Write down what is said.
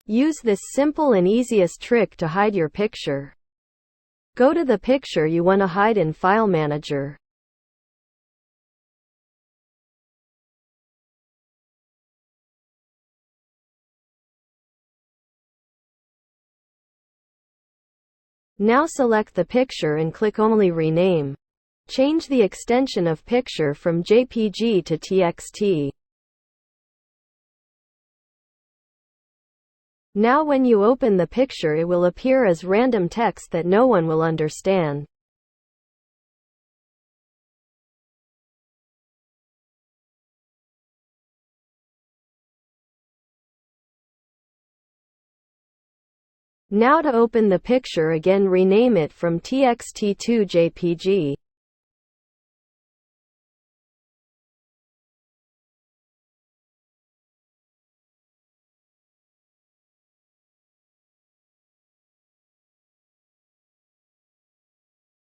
Use this simple and easiest trick to hide your picture. Go to the picture you want to hide in File Manager. Now select the picture and click Only Rename. Change the extension of picture from JPG to TXT. Now when you open the picture, it will appear as random text that no one will understand. Now to open the picture again, rename it from TXT to JPG.